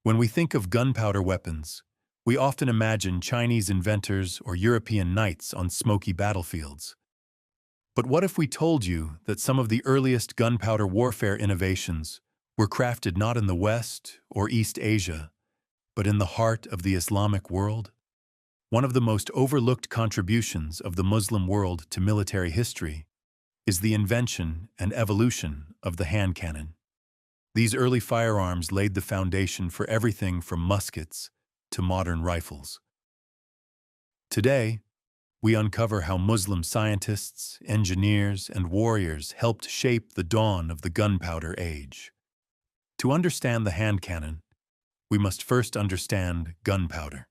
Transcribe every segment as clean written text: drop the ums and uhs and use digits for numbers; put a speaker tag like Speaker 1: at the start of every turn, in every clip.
Speaker 1: When we think of gunpowder weapons, we often imagine Chinese inventors or European knights on smoky battlefields. But what if we told you that some of the earliest gunpowder warfare innovations were crafted not in the West or East Asia, but in the heart of the Islamic world? One of the most overlooked contributions of the Muslim world to military history is the invention and evolution of the hand cannon. These early firearms laid the foundation for everything from muskets to modern rifles. Today, we uncover how Muslim scientists, engineers, and warriors helped shape the dawn of the gunpowder age. To understand the hand cannon, we must first understand gunpowder.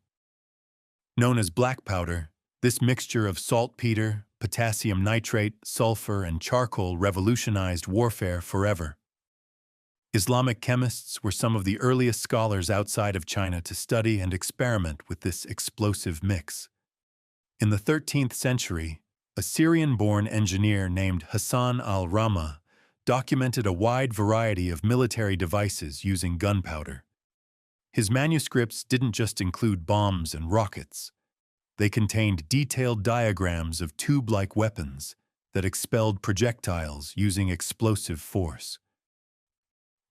Speaker 1: Known as black powder, this mixture of saltpeter, potassium nitrate, sulfur, and charcoal revolutionized warfare forever. Islamic chemists were some of the earliest scholars outside of China to study and experiment with this explosive mix. In the 13th century, a Syrian-born engineer named Hassan al-Ramah documented a wide variety of military devices using gunpowder. His manuscripts didn't just include bombs and rockets. They contained detailed diagrams of tube-like weapons that expelled projectiles using explosive force.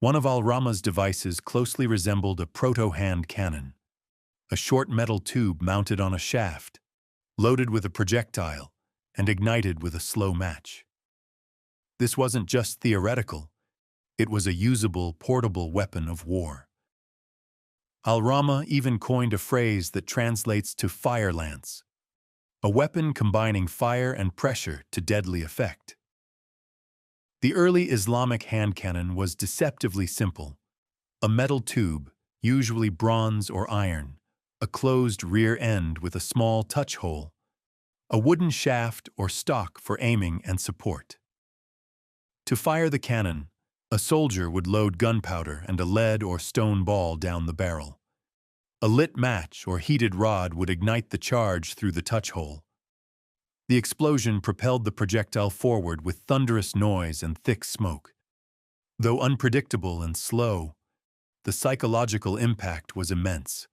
Speaker 1: One of al-Ramah's devices closely resembled a proto-hand cannon, a short metal tube mounted on a shaft, loaded with a projectile, and ignited with a slow match. This wasn't just theoretical, it was a usable, portable weapon of war. Al-Ramah even coined a phrase that translates to fire lance, a weapon combining fire and pressure to deadly effect. The early Islamic hand cannon was deceptively simple: a metal tube, usually bronze or iron, a closed rear end with a small touch hole, a wooden shaft or stock for aiming and support. To fire the cannon, a soldier would load gunpowder and a lead or stone ball down the barrel. A lit match or heated rod would ignite the charge through the touch hole. The explosion propelled the projectile forward with thunderous noise and thick smoke. Though unpredictable and slow, the psychological impact was immense.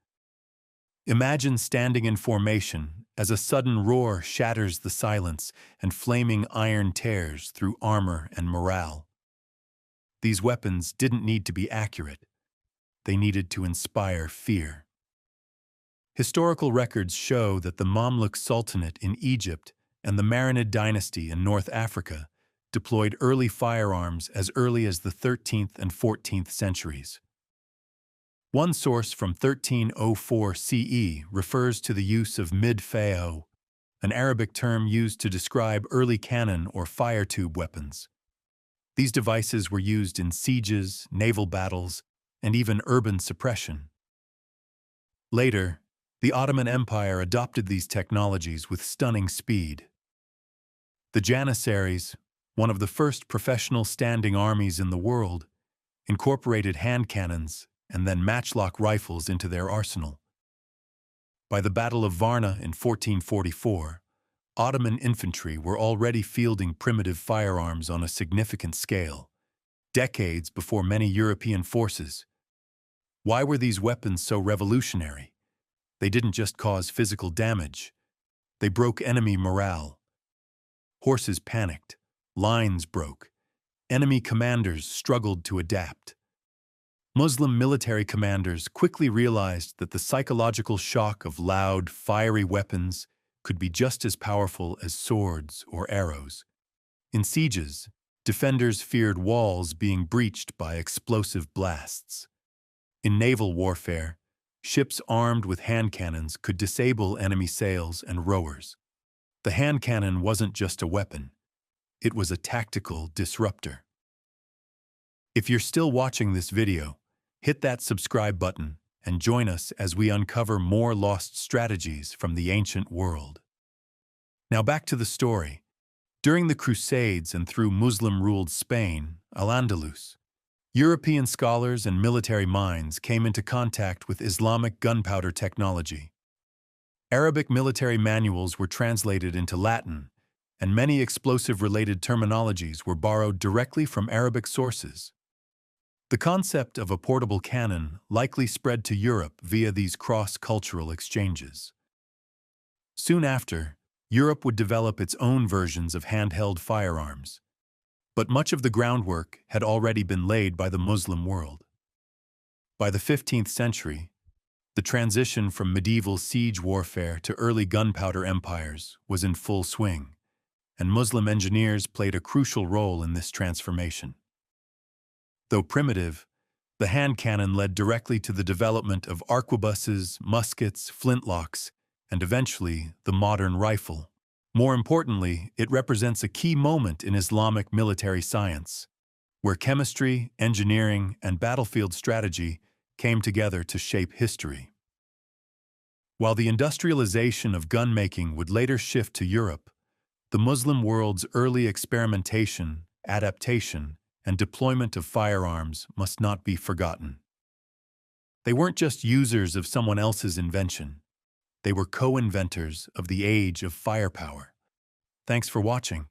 Speaker 1: Imagine standing in formation as a sudden roar shatters the silence and flaming iron tears through armor and morale. These weapons didn't need to be accurate. They needed to inspire fear. Historical records show that the Mamluk Sultanate in Egypt and the Marinid dynasty in North Africa deployed early firearms as early as the 13th and 14th centuries. One source from 1304 CE refers to the use of mid-fao, an Arabic term used to describe early cannon or fire tube weapons. These devices were used in sieges, naval battles, and even urban suppression. Later, the Ottoman Empire adopted these technologies with stunning speed. The Janissaries, one of the first professional standing armies in the world, incorporated hand cannons and then matchlock rifles into their arsenal. By the Battle of Varna in 1444, Ottoman infantry were already fielding primitive firearms on a significant scale, decades before many European forces. Why were these weapons so revolutionary? They didn't just cause physical damage. They broke enemy morale. Horses panicked, lines broke, enemy commanders struggled to adapt. Muslim military commanders quickly realized that the psychological shock of loud, fiery weapons could be just as powerful as swords or arrows. In sieges, defenders feared walls being breached by explosive blasts. In naval warfare, ships armed with hand cannons could disable enemy sails and rowers. The hand cannon wasn't just a weapon, it was a tactical disruptor. If you're still watching this video, hit that subscribe button and join us as we uncover more lost strategies from the ancient world. Now back to the story. During the Crusades and through Muslim-ruled Spain, Al-Andalus, European scholars and military minds came into contact with Islamic gunpowder technology. Arabic military manuals were translated into Latin, and many explosive-related terminologies were borrowed directly from Arabic sources. The concept of a portable cannon likely spread to Europe via these cross-cultural exchanges. Soon after, Europe would develop its own versions of handheld firearms, but much of the groundwork had already been laid by the Muslim world. By the 15th century, the transition from medieval siege warfare to early gunpowder empires was in full swing, and Muslim engineers played a crucial role in this transformation. Though primitive, the hand cannon led directly to the development of arquebuses, muskets, flintlocks, and eventually the modern rifle. More importantly, it represents a key moment in Islamic military science, where chemistry, engineering, and battlefield strategy came together to shape history. While the industrialization of gun-making would later shift to Europe, the Muslim world's early experimentation, adaptation, and deployment of firearms must not be forgotten. They weren't just users of someone else's invention. They were co-inventors of the age of firepower. Thanks for watching.